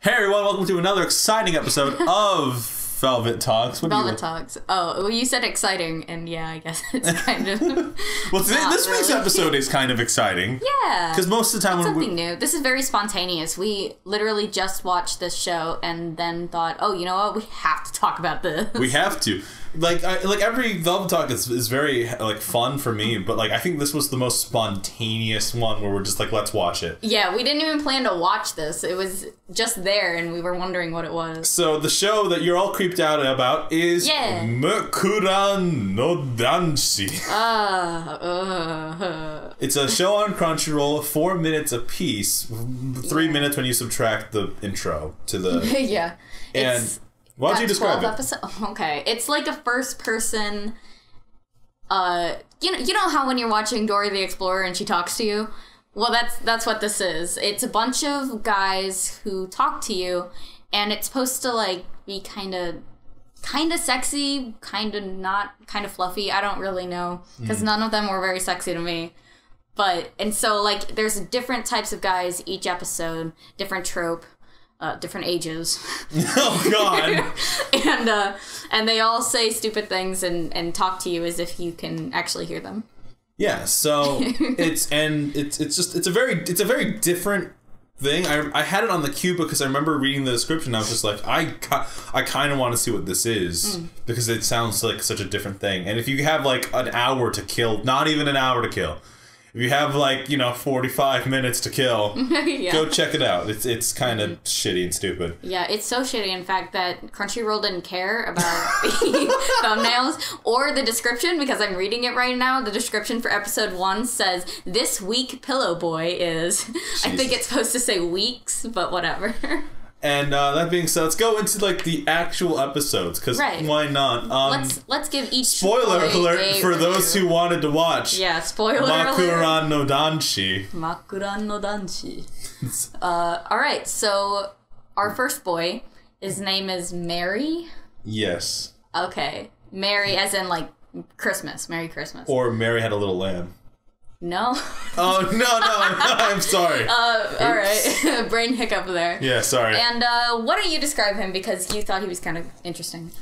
Hey everyone, welcome to another exciting episode of Velvet Talks. Velvet Talks. Oh, well, you said exciting, and yeah, I guess it's kind of. Well, this week's episode is kind of exciting. Yeah. Because most of the time it's something new. This is very spontaneous. We literally just watched this show and then thought, oh, you know what? We have to talk about this. We have to. Like every Velvet Talk is very fun for me, but I think this was the most spontaneous one where we're just like, let's watch it. Yeah, we didn't even plan to watch this. It was just there, and we were wondering what it was. So the show that you're all creeped out about is Makura no Danshi. It's a show on Crunchyroll, 4 minutes a piece, 3 minutes when you subtract the intro to the yeah. And why don't you describe it? Okay, it's like a first-person. You know how when you're watching Dora the Explorer and she talks to you. Well, that's what this is. It's a bunch of guys who talk to you, and it's supposed to be kind of sexy, kind of not, kind of fluffy. I don't really know because none of them were very sexy to me. And so there's different types of guys each episode, different trope. Different ages. Oh God! and they all say stupid things and talk to you as if you can actually hear them. Yeah. So it's a very different thing. I had it on the queue because I remember reading the description. I was just like, I kind of want to see what this is because it sounds like such a different thing. And if you have an hour to kill, not even an hour to kill. If you have 45 minutes to kill, go check it out. It's kind of shitty and stupid. Yeah, it's so shitty, in fact, that Crunchyroll didn't care about the thumbnails or the description, because I'm reading it right now. The description for episode 1 says, "This week Pillow Boy is..." Jesus. I think it's supposed to say weeks, but whatever. And that being said, let's go into the actual episodes, because why not? Let's give each spoiler alert for those who wanted to watch. Yeah, spoiler Makura no Danshi. Makura no Danshi. All right, so our first boy, his name is Mary. Yes. Okay, Mary, as in Christmas, Merry Christmas. Or Mary Had a Little Lamb. No. Oh, no, I'm sorry. All right. Brain hiccup there. Yeah, sorry. And why don't you describe him, because you thought he was kind of interesting.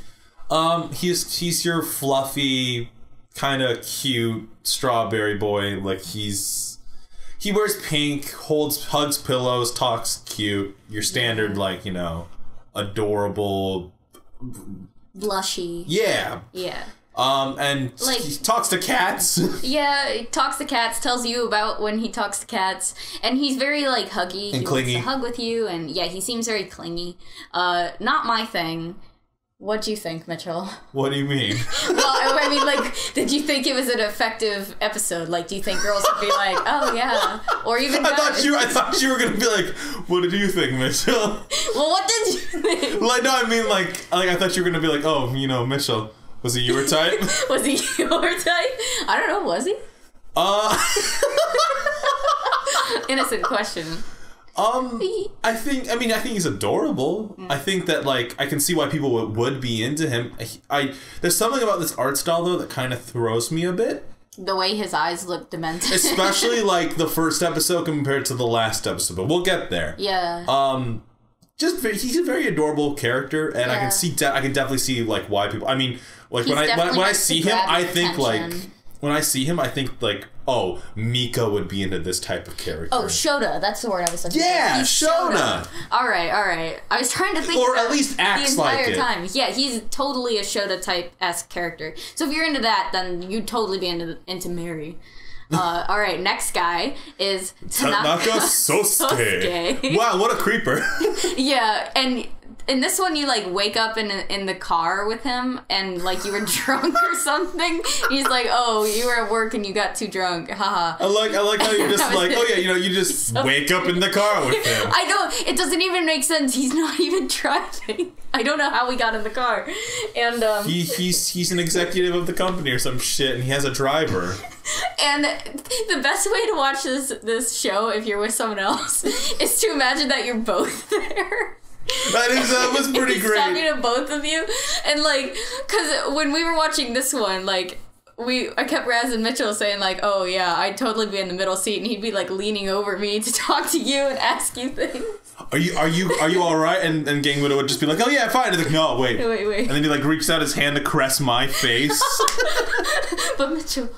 He's your fluffy, kind of cute strawberry boy. He wears pink, hugs pillows, talks cute. Your standard, adorable... Blushy. Yeah. Yeah. And he talks to cats. Yeah, he talks to cats, tells you about when he talks to cats, and he's very, huggy. And clingy. He wants to hug with you, and yeah, he seems very clingy. Not my thing. What'd you think, Mitchell? What do you mean? Well, I mean, did you think it was an effective episode? Do you think girls would be like, oh, yeah, or even I thought you were gonna be like, what did you think, Mitchell? Well, what did you think? No, I mean, I thought you were gonna be like, oh, Mitchell. Was he your type? Was he your type? I don't know. Was he? Innocent question. I think he's adorable. I think that I can see why people would be into him. There's something about this art style though that kind of throws me a bit. The way his eyes look demented. Especially the first episode compared to the last episode, but we'll get there. Yeah. He's a very adorable character, and I can definitely see why people. I mean, when I see him, I think oh, Mika would be into this type of character. Oh, Shota, that's the word I was looking for. Yeah, Shota. All right. I was trying to think, or at least acts the entire time. Yeah, he's totally a Shota type-esque character. So if you're into that, then you'd totally be into Mary. All right, next guy is Tanaka Sosuke. Wow, what a creeper. Yeah, and in this one, you wake up in the car with him, and you were drunk or something. He's like, "Oh, you were at work and you got too drunk." Haha. I like how you're just oh yeah, you just wake up in the car with him. I know, it doesn't even make sense. He's not even driving. I don't know how we got in the car, and he's an executive of the company or some shit, and he has a driver. And the best way to watch this show, if you're with someone else, is to imagine that you're both there. That was pretty great. Talking to both of you, and because when we were watching this one, I kept razzing Mitchell saying like, oh yeah, I'd totally be in the middle seat, and he'd be like leaning over me to talk to you and ask you things. Are you all right? And Gangmudo would just be like, oh yeah, fine. And like, no, wait. And then he like reaches out his hand to caress my face. But Mitchell,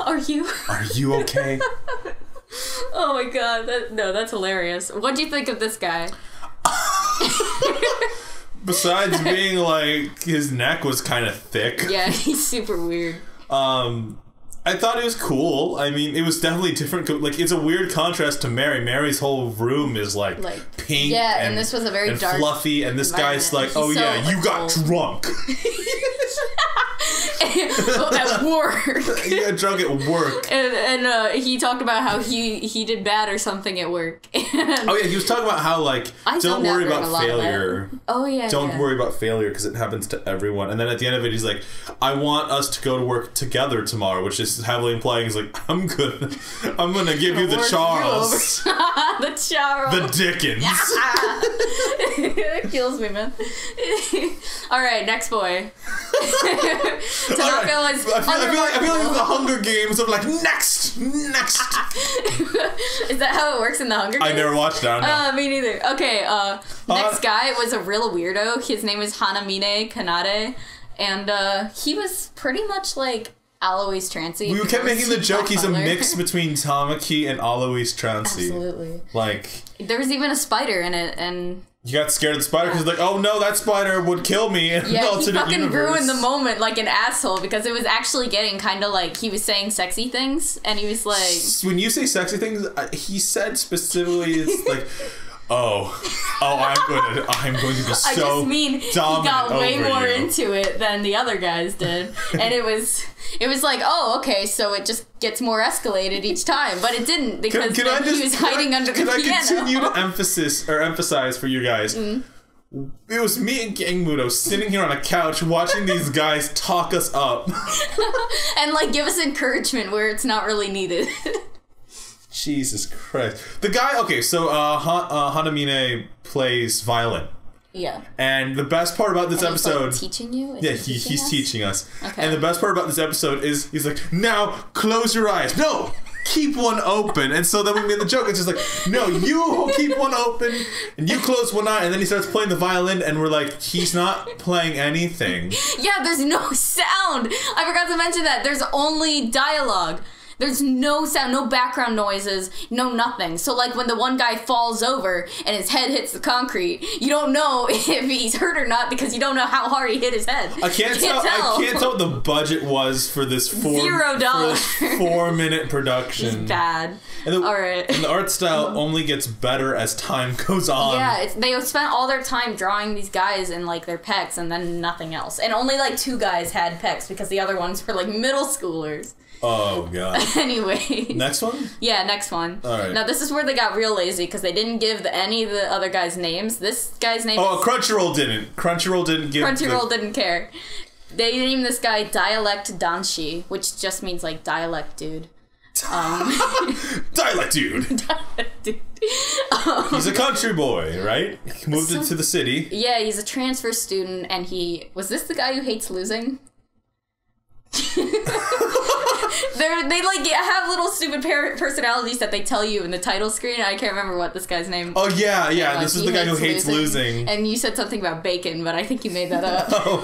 are you? Are you okay? Oh my god, that's hilarious. What do you think of this guy? Besides being like, his neck was kind of thick. Yeah, he's super weird. I thought it was cool. I mean, it was definitely different. Like, it's a weird contrast to Mary. Mary's whole room is like pink. Yeah, and this was a very dark, fluffy. And this guy's like, oh yeah, you got drunk. At work. He got drunk at work. And he talked about how he did bad or something at work. Oh yeah, he was talking about how like, don't worry about failure. Oh yeah. Don't worry about failure because it happens to everyone. And then at the end of it, he's like, I want us to go to work together tomorrow, which is heavily implying he's like, I'm gonna give you the Charles. The Charles. The Dickens. It kills me, man. All right, next boy. Tanaka was. I feel like it's the Hunger Games of like next. Is that how it works in the Hunger Games? I never watched that. Me neither. Okay. Next guy was a real weirdo. His name is Hanamine Kanade, and he was pretty much like Alois Trancy. We kept making the joke he's a mix between Tamaki and Alois Trancy. Absolutely. Like, there was even a spider in it, and you got scared of the spider because like, oh no, that spider would kill me in an alternate he fucking universe. grew in the moment like an asshole because it was actually getting kind of like he was saying sexy things, and he was like, when you say sexy things, he said specifically, it's like, I'm going to be so. I just mean he got way more into it than the other guys did, and it was like, oh, okay, so it just gets more escalated each time, but it didn't because he was hiding under the piano. Can I continue to emphasize for you guys? It was me and Gangmudo sitting here on a couch watching these guys talk us up and like give us encouragement where it's not really needed. Jesus Christ. The guy, okay, so Hanamine plays violin. Yeah. And the best part about this episode... He's like teaching you? He's teaching us. Okay. And the best part about this episode is he's like, now close your eyes. No! Keep one open. And so then we made the joke. It's just like, no, you keep one open and you close one eye. And then he starts playing the violin and we're like, he's not playing anything. Yeah, there's no sound. I forgot to mention that. There's only dialogue. There's no sound, no background noises, no nothing. So like when the one guy falls over and his head hits the concrete, you don't know if he's hurt or not because you don't know how hard he hit his head. I can't tell what the budget was for this $0 4-minute production. It's bad. And all right. And the art style only gets better as time goes on. Yeah, they spent all their time drawing these guys in like their pecs and then nothing else. And only like 2 guys had pecs because the other ones were like middle schoolers. Oh, God. Anyway. Next one? Yeah, next one. All right. Now, this is where they got real lazy, because they didn't give any of the other guys' names. This guy's name Crunchyroll didn't. Crunchyroll didn't care. They named this guy Dialect Danshi, which just means, like, dialect dude. Dialect dude. Dialect dude. He's a country boy, right? He moved into the city. Yeah, he's a transfer student, and was this the guy who hates losing? They like have little stupid personalities that they tell you in the title screen. I can't remember what this guy's name. Oh yeah. Like, this is the guy who hates losing. And you said something about bacon, but I think you made that up. Oh.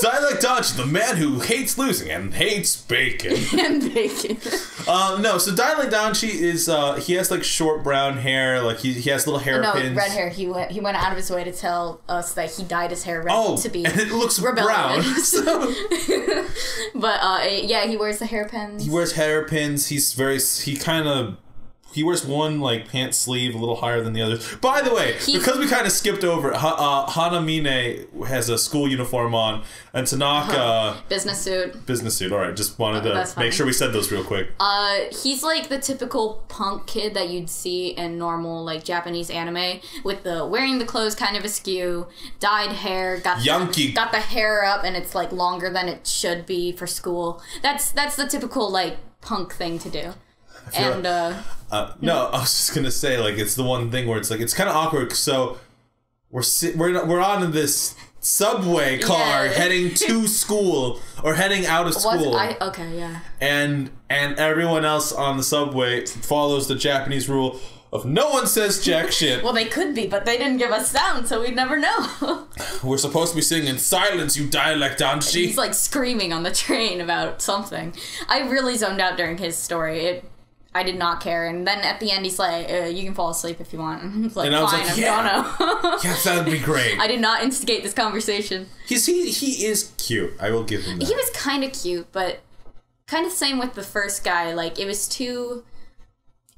Dialect Dodge, the man who hates losing and hates bacon. And bacon. No, so Dialect Danshi is he has like short brown hair, like he has little hairpins. Red hair. He went out of his way to tell us that he dyed his hair red to be and it looks rebellious. Brown. So. But yeah, he wears the hairpins. He wears hairpins. He wears one like pant sleeve a little higher than the other. By the way, because we kind of skipped over it, Hanamine has a school uniform on, and Tanaka business suit. All right, just wanted to make sure we said those real quick. He's like the typical punk kid that you'd see in normal like Japanese anime, with the wearing the clothes kind of askew, dyed hair, got the hair up, and it's like longer than it should be for school. That's the typical like punk thing to do. And no, I was just gonna say, like, it's the one thing where it's like it's kind of awkward. So we're on in this subway car heading to school or heading out of school. Okay, yeah. And everyone else on the subway follows the Japanese rule of no one says jack shit. Well, they could be, but they didn't give us sound, so we'd never know. We're supposed to be singing in silence, you dialect Danshi. He's like screaming on the train about something. I really zoned out during his story. I did not care. And then at the end, he's like, you can fall asleep if you want. And I was like, and I was fine, like, I'm gonna. Yes, that would be great. I did not instigate this conversation. He is cute. I will give him that. He was kind of cute, but kind of same with the first guy. Like, it was too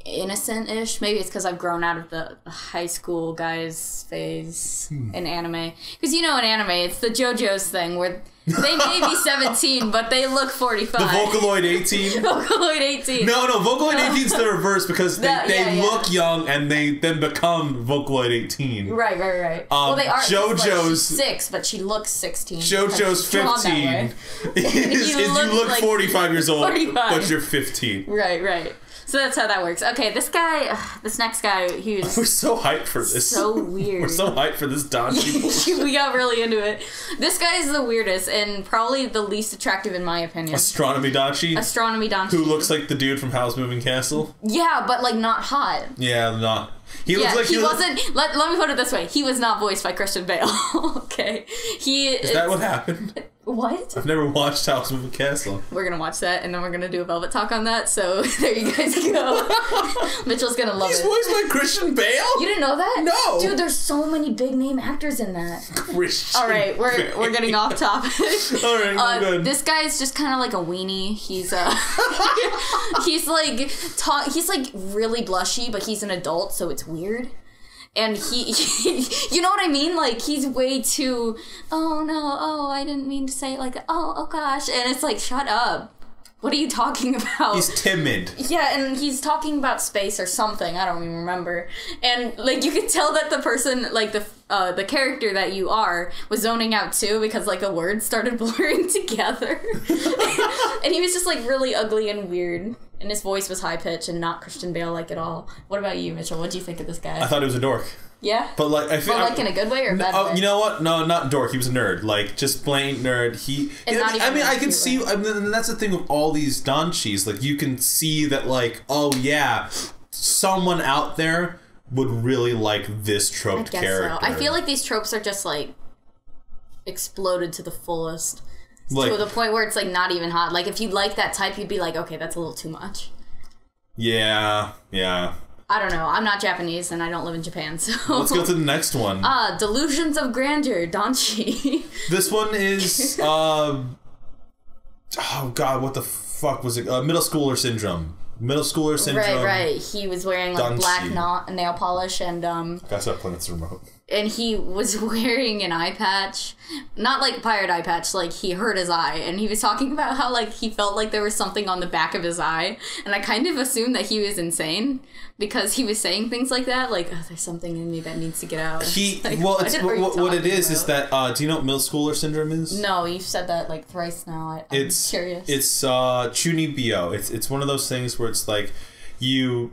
innocent-ish. Maybe it's because I've grown out of the high school guys phase in anime. Because in anime, it's the JoJo's thing where they may be 17, but they look 45. The Vocaloid 18? Vocaloid 18. No, Vocaloid 18 is the reverse because they look young and they then become Vocaloid 18. Right. Well, they are. JoJo's she's 6, but she looks 16. JoJo's 15 is you look like 45 years old, 45. But you're 15. Right. So that's how that works. Okay, this next guy, he was... We're so hyped for this. So weird. We're so hyped for this Danshi bullshit. We got really into it. This guy is the weirdest and probably the least attractive in my opinion. Astronomy Danshi? Astronomy Danshi. Who looks like the dude from Howl's Moving Castle? Yeah, but like not hot. Yeah, not... He looks like he wasn't... Let me put it this way. He was not voiced by Christian Bale. Okay. Is that what happened? What? I've never watched Howl's Moving Castle. We're gonna watch that, and then we're gonna do a Velvet Talk on that, so there you guys go. Mitchell's gonna love it. He's voiced by Christian Bale? You didn't know that? No! Dude, there's so many big name actors in that. Christian Alright, we're getting off topic. Alright, good. This guy is just kind of like a weenie. He's he's like really blushy, but he's an adult, so it's weird. And he you know what I mean? Like, he's way too, I didn't mean to say it like that. Oh gosh. And it's like, shut up. What are you talking about? He's timid. Yeah, and he's talking about space or something. I don't even remember. And, like, you could tell that the person, like, the character that you are was zoning out, too, because, like, the words started blurring together. And he was just, like, really ugly and weird. And his voice was high-pitched and not Christian Bale-like at all. What about you, Mitchell? What do you think of this guy? I thought he was a dork. Yeah? But, like, I feel... like, in a good way or a bad way? You know what? No, not dork. He was a nerd. Like, just plain nerd. I can see... I mean, that's the thing with all these Danshis. Like, you can see that, like, oh, yeah, someone out there would really like this troped character. So. I feel like these tropes are just, like, exploded to the fullest. Like, to the point where it's, like, not even hot. Like, if you like that type, you'd be like, okay, that's a little too much. Yeah. I don't know. I'm not Japanese, and I don't live in Japan, so... Let's go to the next one. Delusions of Grandeur, Danshi. This one is, oh god, what the fuck was it? Middle Schooler Syndrome. Right. He was wearing, like, black nail polish, and, Gotta stop playing this remote. And he was wearing an eye patch. Not like a pirate eye patch, like he hurt his eye. And he was talking about how like he felt like there was something on the back of his eye. And I kind of assumed that he was insane because he was saying things like that. Like, oh, there's something in me that needs to get out. What it is that, do you know what middle schooler syndrome is? No, you've said that like thrice now. I'm curious. It's chunibyo. It's one of those things where it's like you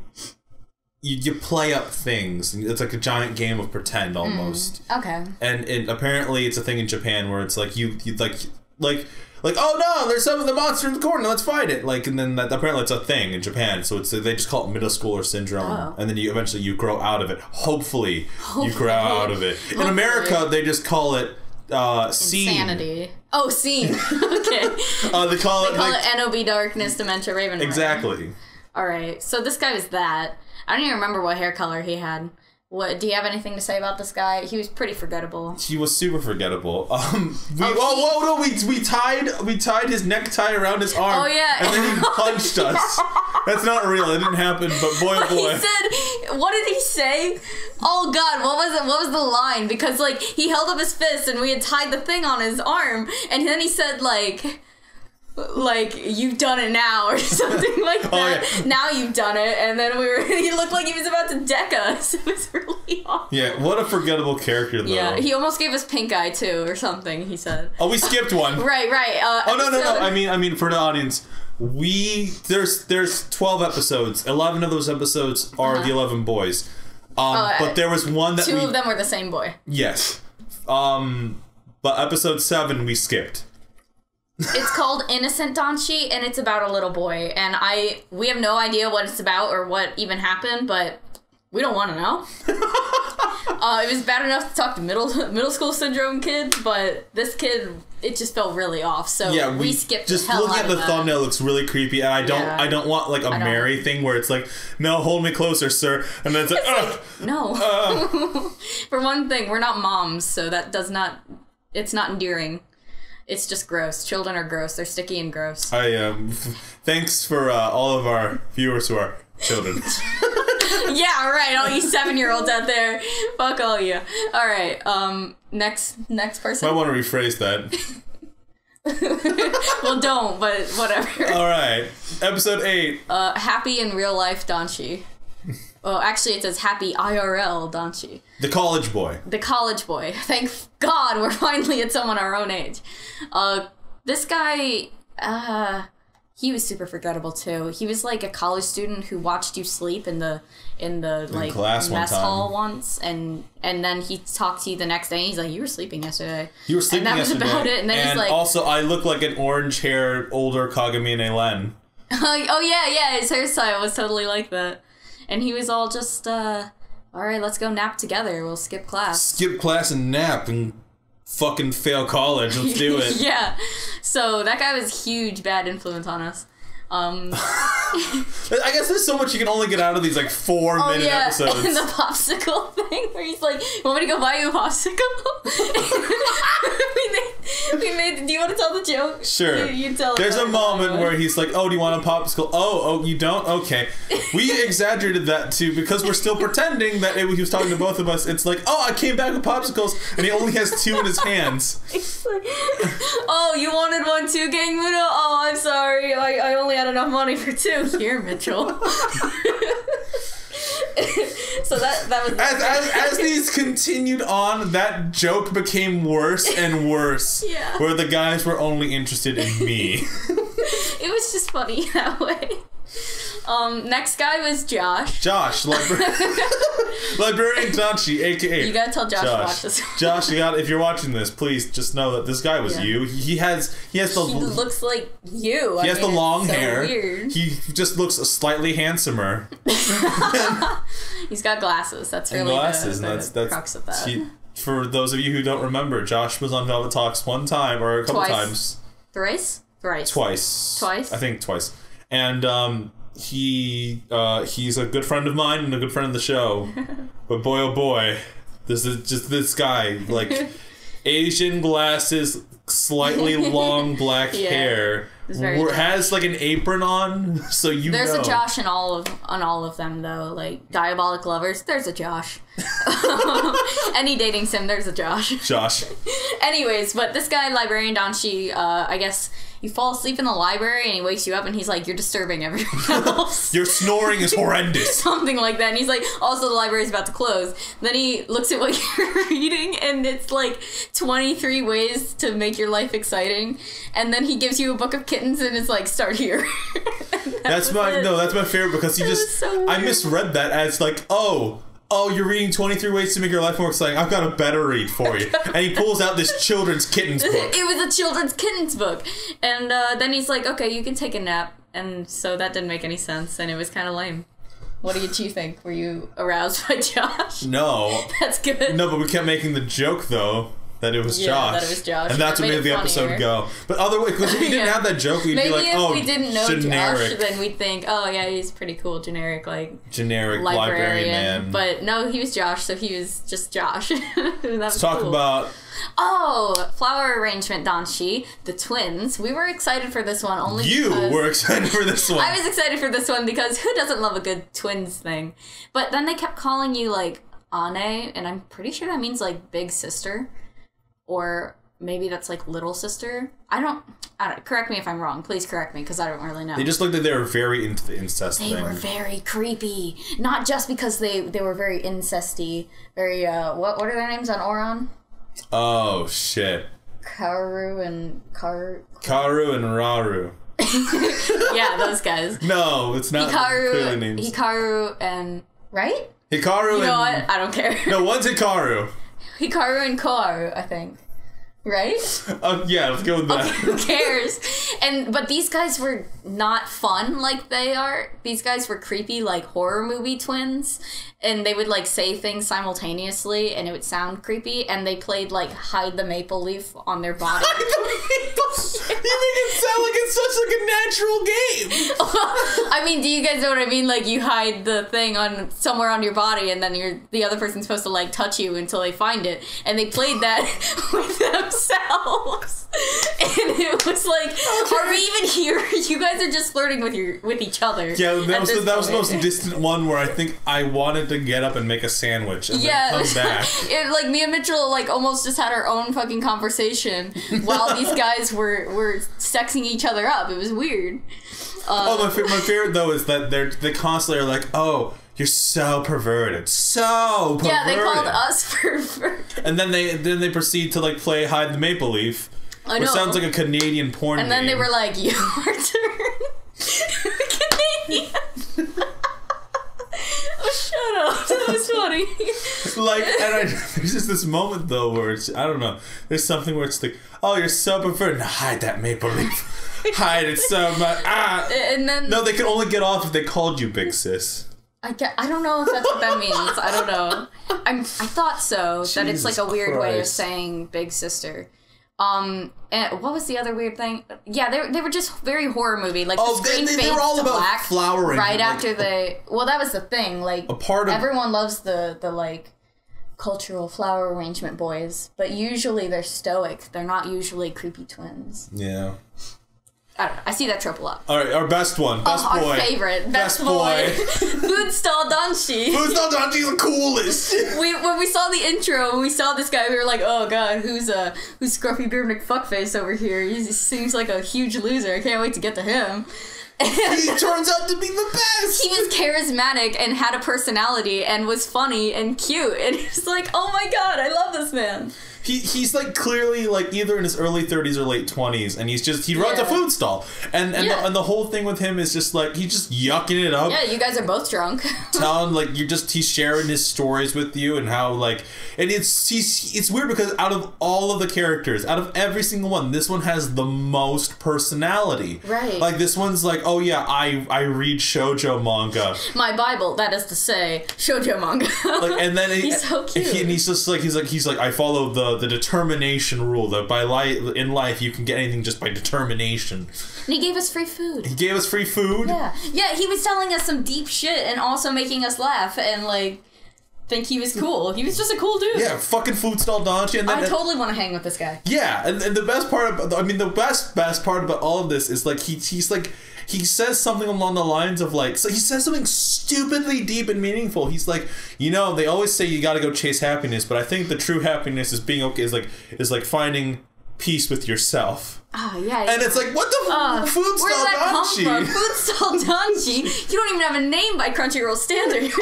play up things. It's like a giant game of pretend almost. Okay. And apparently it's a thing in Japan where it's like you like oh no, there's some of the monster in the corner, let's fight it. Like, and then apparently it's a thing in Japan. So they just call it middle schooler syndrome. Oh. And then you eventually grow out of it. Hopefully you grow out of it. In America they just call it scene. Insanity. Oh, scene. Okay. They call it NOB darkness, dementia, raven. Exactly. All right. So this guy was that. I don't even remember what hair color he had. What do you have anything to say about this guy? He was pretty forgettable. He was super forgettable. We tied his necktie around his arm. Oh yeah. And then he punched us. That's not real. It didn't happen, but boy oh boy. He said, what did he say? Oh god, what was it? What was the line? Because like he held up his fist and we had tied the thing on his arm, and then he said like you've done it now or something like that. Oh, yeah. Now you've done it. And then he looked like he was about to deck us. It was really awful. Yeah, what a forgettable character though. Yeah, he almost gave us pink eye too or something, he said. Oh, we skipped one. Right. No. I mean for the audience, there's 12 episodes. 11 of those episodes are the 11 boys. But there was one that two of them were the same boy. Yes. but episode 7 we skipped. It's called Innocent Danshi, and it's about a little boy. And we have no idea what it's about or what even happened, but we don't want to know. It was bad enough to talk to middle school syndrome kids, but this kid, it just felt really off. So yeah, we skipped. Just the hell looking at the thumbnail looks really creepy, and I don't want like a Mary thing where it's like, no, hold me closer, sir, and then it's like, no. For one thing, we're not moms, so that it's not endearing. It's just gross. Children are gross. They're sticky and gross. Thanks for all of our viewers who are children. Yeah, right. All you 7-year-olds out there. Fuck all you. All right. Next person. Might want to rephrase that. Well, don't, but whatever. All right. Episode 8. Happy in real life Danshi. Well, actually, it says happy IRL Danshi. The college boy. The college boy. Thank God we're finally at someone our own age. This guy, he was super forgettable too. He was like a college student who watched you sleep in the like class mess hall once, and then he talked to you the next day. And he's like, "You were sleeping yesterday." You were sleeping yesterday. And that was about it. And then he's like, "Also, I look like an orange-haired older Kagamine Len." Oh yeah, his hairstyle was totally like that. And he was all just, all right, let's go nap together. We'll skip class. Skip class and nap and fucking fail college. Let's do it. Yeah. So that guy was a huge bad influence on us. I guess there's so much you can only get out of these like 4-minute episodes. And the popsicle thing where he's like, "You want me to go buy you a popsicle?" we made. Do you want to tell the joke? Sure. You tell. There's a moment where he's like, "Oh, do you want a popsicle?" Oh, you don't? Okay. We exaggerated that too because we're still pretending that he was talking to both of us. It's like, "Oh, I came back with popsicles," and he only has 2 in his hands. Like, "Oh, you wanted one too, Gang Mudo? Oh, I'm sorry. I only had enough money for 2 here, Mitchell." So that was as these continued on, that joke became worse and worse. Yeah. Where the guys were only interested in me. It was just funny that way. Next guy was Josh. Librarian Danshi, aka. You gotta tell Josh to watch this. Josh, if you're watching this, please just know that this guy was you. He looks like you. He has the long hair. Weird. He just looks slightly handsomer. He's got glasses. That's really the crux of that. For those of you who don't remember, Josh was on Velvet Talks one time or a couple times. Thrice. Twice. I think twice. And he's a good friend of mine and a good friend of the show. But boy, oh boy, this is just this guy, like Asian glasses, slightly long black hair, has like an apron on, so there's a Josh on all of them though, like Diabolic Lovers. There's a Josh. Any dating sim, there's a Josh. Anyways, but this guy, Librarian Danshi, I guess. You fall asleep in the library and he wakes you up and he's like, "You're disturbing everyone else." Your snoring is horrendous. Something like that. And he's like, "Also, the library's about to close." Then he looks at what you're reading and it's like 23 ways to make your life exciting. And then he gives you a book of kittens and it's like, "Start here." That's my favorite because I misread that as like, oh, you're reading 23 ways to make your life more exciting. I've got a better read for you. And he pulls out this children's kittens book. It was a children's kittens book. And then he's like, "Okay, you can take a nap." And so that didn't make any sense, and it was kind of lame. What did you think? Were you aroused by Josh? No. That's good. No, but we kept making the joke, though, that it was Josh. That it was Josh. And that's what made the episode go. But otherwise, because if we didn't have that joke, we'd be like, "Oh, if we didn't know generic. Josh, then we'd think, oh yeah, he's pretty cool, generic librarian man." But no, he was Josh, so he was just Josh. Let's talk about... flower arrangement Danshi, the twins. We were excited for this one only because... You were excited for this one. I was excited for this one because who doesn't love a good twins thing? But then they kept calling you, like, Ane, and I'm pretty sure that means, like, big sister. Or maybe that's like little sister. I don't. Correct me if I'm wrong. Please correct me because I don't really know. They just looked like they were very into the incest thing. They were very creepy. Not just because they were very incesty. Very what are their names on Oron? Oh shit. Karu and Raru. Yeah, those guys. No, it's not clearly names. Hikaru and right? Hikaru. You know what? I don't care. No, one's Hikaru. Hikaru and Koaru, I think. Right? Yeah, let's go with that. Okay, who cares? But these guys were not fun like they are. These guys were creepy, like horror movie twins, and they would like say things simultaneously, and it would sound creepy. And they played like hide the maple leaf on their body. Hide the maple. You make it sound like it's such like a natural game. I mean, do you guys know what I mean? Like you hide the thing on somewhere on your body, and then the other person's supposed to like touch you until they find it. And they played that with themselves, and it was like, are we even here? You guys are just flirting with each other. Yeah, that was the most distant one where I think I wanted to get up and make a sandwich and then come back. Like me and Mitchell like almost just had our own fucking conversation while these guys were sexing each other up. It was weird. My favorite though is that they constantly are like, oh, you're so perverted, so perverted. Yeah, they called us perverted. And then they proceed to like play hide the maple leaf. I know. Which sounds like a Canadian porn And game. then they were like, your turn. Canadian. Oh, shut up. That was funny. Like, and there's just this moment though where it's, I don't know, there's something where it's like, oh, you're so perverted. No, hide that maple leaf. Hide it so much. And then no, they could only get off if they called you big sis. I don't know if that's what that means. I don't know. I thought so. Jesus that it's like a weird way of Christ. saying big sister. And what was the other weird thing? Yeah, they were just very horror movie. Like the screen they fades were all to about black flowering. right like, after they. Well, that was the thing. Like a part of everyone loves the like cultural flower arrangement boys, but usually they're stoic. They're not usually creepy twins. Yeah. I don't know. I see that trope a lot. All right, our best one, best boy, our favorite, best boy. Food stall Danshi. Food stall Danshi's the coolest. When we saw the intro, when we saw this guy, we were like, "Oh God, who's Scruffy Beard McFuckface over here? He seems like a huge loser. I can't wait to get to him." He turns out to be the best. He was charismatic and had a personality and was funny and cute, and he was like, "Oh my God, I love this man." He's like clearly like either in his early 30s or late 20s, and he runs a food stall, and the whole thing with him is just like he's just yucking it up. Yeah, you guys are both drunk. Telling like he's sharing his stories with you and how like, and it's weird because out of all of the characters, out of every single one, this one has the most personality. Right. Like this one's like, oh yeah, I read shoujo manga. My Bible, that is to say, shoujo manga. Like, and then he's so cute. And he's just like he's like I follow the determination rule that in life you can get anything just by determination. And he gave us free food. He gave us free food. Yeah, he was telling us some deep shit and also making us laugh and like think he was cool. He was just a cool dude. Yeah, fucking food stall Danshi. And then, I totally want to hang with this guy. Yeah, and the best part about, I mean, the best part about all of this is like he's like, he says something along the lines of like, so he says something stupidly deep and meaningful. He's like, you know, they always say you got to go chase happiness, but I think the true happiness is being okay, is like finding peace with yourself. Oh, yeah. And it's like, what the food stall Where did that Danshi? come from? Food stall Danshi? You don't even have a name by Crunchyroll standards.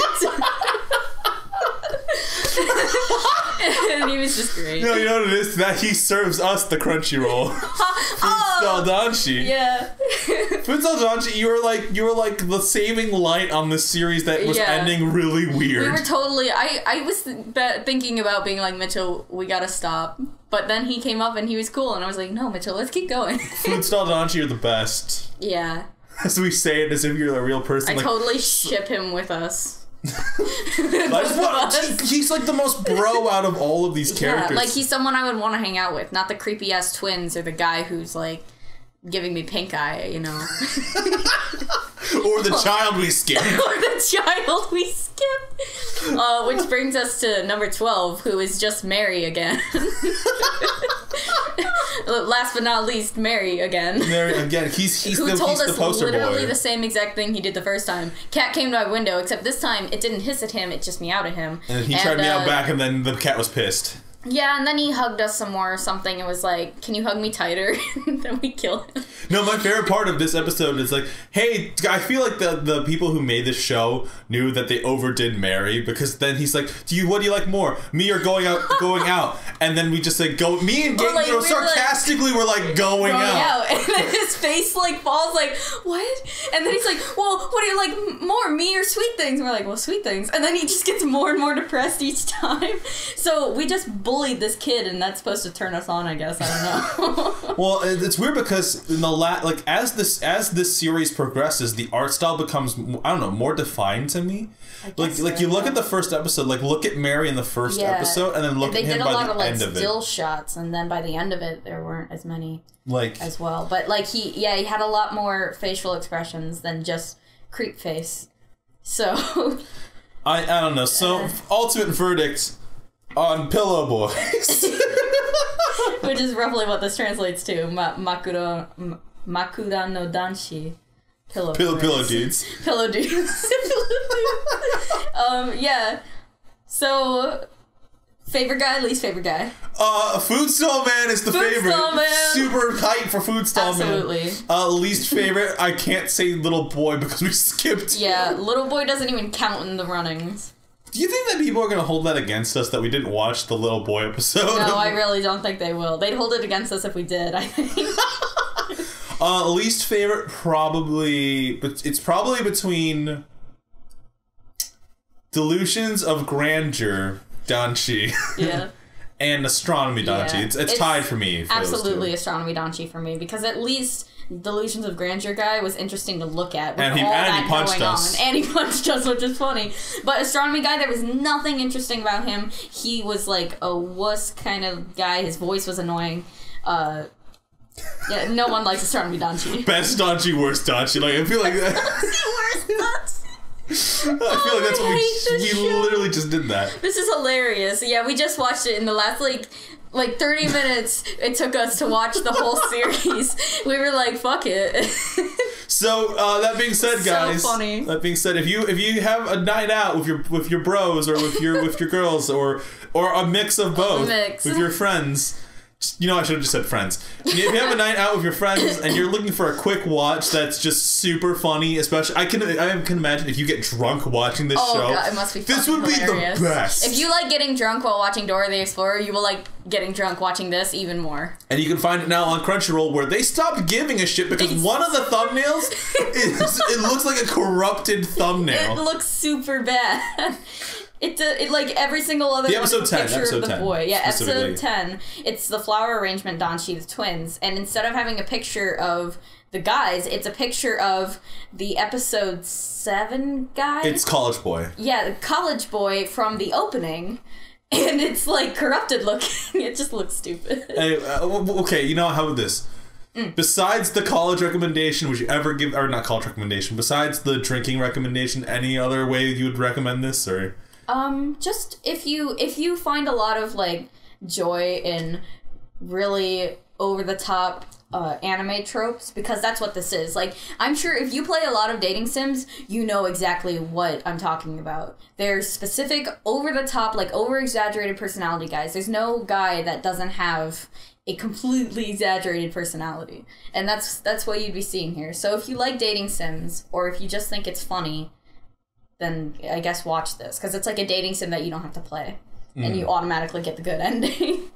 And he was just great. No, you know what it is? That he serves us the Crunchyroll. Food stall Danshi. Yeah. Food stall Danshi, you were like the saving light on this series that was ending really weird. We were totally. I was thinking about being like, Mitchell, we gotta stop. But then he came up and he was cool, and I was like, no, Mitchell, let's keep going. Food stall Danshi are the best. Yeah. As we say it as if you're a real person. I like, totally ship him with us. Like, what? He's like the most bro out of all of these characters. Yeah, like he's someone I would want to hang out with, not the creepy ass twins or the guy who's like giving me pink eye, you know. Or the child we skipped. Or the child we skipped. Which brings us to number 12, who is just Mary again. Last but not least, Mary again. Mary again. He's who told us the poster literally boy. the same exact thing he did the first time. Cat came to my window, except this time it didn't hiss at him, it just meowed at him. And he tried to meow back, and then the cat was pissed. Yeah, and then he hugged us some more or something and was like, can you hug me tighter? And then we killed him. No, my favorite part of this episode is like, hey, I feel like the people who made this show knew that they overdid Mary, because then he's like, what do you like more, me or going out? and then we just like go. Me and Gaten, like, you know, we were, sarcastically, we're like going out. And then his face like falls like, what? And then he's like, well, what do you like more, me or sweet things? And we're like, well, sweet things. And then he just gets more and more depressed each time. So we just bullied this kid, and that's supposed to turn us on, I guess. I don't know. Well, it's weird because in the like as this series progresses, the art style becomes, I don't know, more defined to me. Like you look at the first episode, like look at Mary in the first episode, and then look at him by the end of it. They did a lot of like still shots, and then by the end of it, there weren't as many like as well. But like he had a lot more facial expressions than just creep face. So I don't know. So ultimate verdict on Pillow Boys, which is roughly what this translates to. Makura no Danshi. Pillow dudes. Pillow dudes. Yeah. So, favorite guy, least favorite guy? Food Stall Man is the favorite. Stall Man. Super hype for Food Stall Absolutely. Man. Least favorite, I can't say Little Boy because we skipped. Yeah, Little Boy doesn't even count in the runnings. Do you think that people are going to hold that against us that we didn't watch the Little Boy episode? No, I really don't think they will. They'd hold it against us if we did, I think. Least favorite, probably, but it's probably between Delusions of Grandeur, Danshi, yeah, and Astronomy Danshi. Yeah. It's tied for me. For absolutely Astronomy Danshi for me, because at least Delusions of Grandeur guy was interesting to look at with and he punched us. And he punched us, which is funny. But Astronomy guy, there was nothing interesting about him. He was like a wuss kind of guy. His voice was annoying. Yeah, no one likes Astronomy Danshi. Best Danshi, worst Danshi. Like, I feel like that. Worst Danshi. I feel like that's what we literally just did that. This is hilarious. Yeah, we just watched it in the last like 30 minutes. It took us to watch the whole series. We were like, fuck it. So that being said, guys. So funny. That being said, if you have a night out with your bros or with your girls or a mix of both with your friends. You know, I should have just said friends. If you have a night out with your friends and you're looking for a quick watch that's just super funny, especially I can imagine if you get drunk watching this show. God, it must be this would hilarious. Be the best. If you like getting drunk while watching Dora the Explorer, you will like getting drunk watching this even more. And you can find it now on Crunchyroll, where they stopped giving a shit because one of the thumbnails it looks like a corrupted thumbnail. It looks super bad. It like every single other episode 10, picture episode of the 10, boy. Yeah, episode 10. It's the flower arrangement Danshi, the twins, and instead of having a picture of the guys, it's a picture of the episode 7 guy. It's College Boy. Yeah, the college boy from the opening, and it's like corrupted looking. It just looks stupid. Hey, okay, you know, how about this? Besides the college recommendation, would you ever give, or not college recommendation, besides the drinking recommendation, any other way you would recommend this, or? Just if you find a lot of like joy in really over the top anime tropes, because that's what this is. Like, I'm sure if you play a lot of dating sims, you know exactly what I'm talking about. There's specific over the top, like over exaggerated personality guys. There's no guy that doesn't have a completely exaggerated personality, and that's what you'd be seeing here. So if you like dating sims, or if you just think it's funny, then I guess watch this, because it's like a dating sim that you don't have to play, and you automatically get the good ending.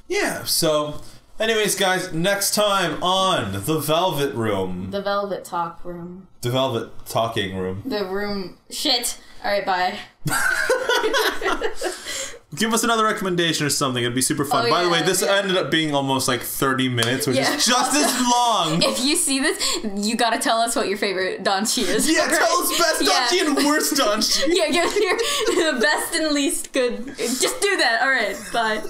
Yeah, so anyways, guys, next time on The Velvet Room. The Velvet Talk Room. The Velvet Talking Room. The room. Shit. Alright, bye. Give us another recommendation or something. It'd be super fun. By the way, this ended up being almost like 30 minutes, which is just as long. If you see this, you gotta tell us what your favorite Danshi is. Yeah, right? Tell us best Danshi and worst Danshi. Yeah, give your best and least good. Just do that. Alright, bye.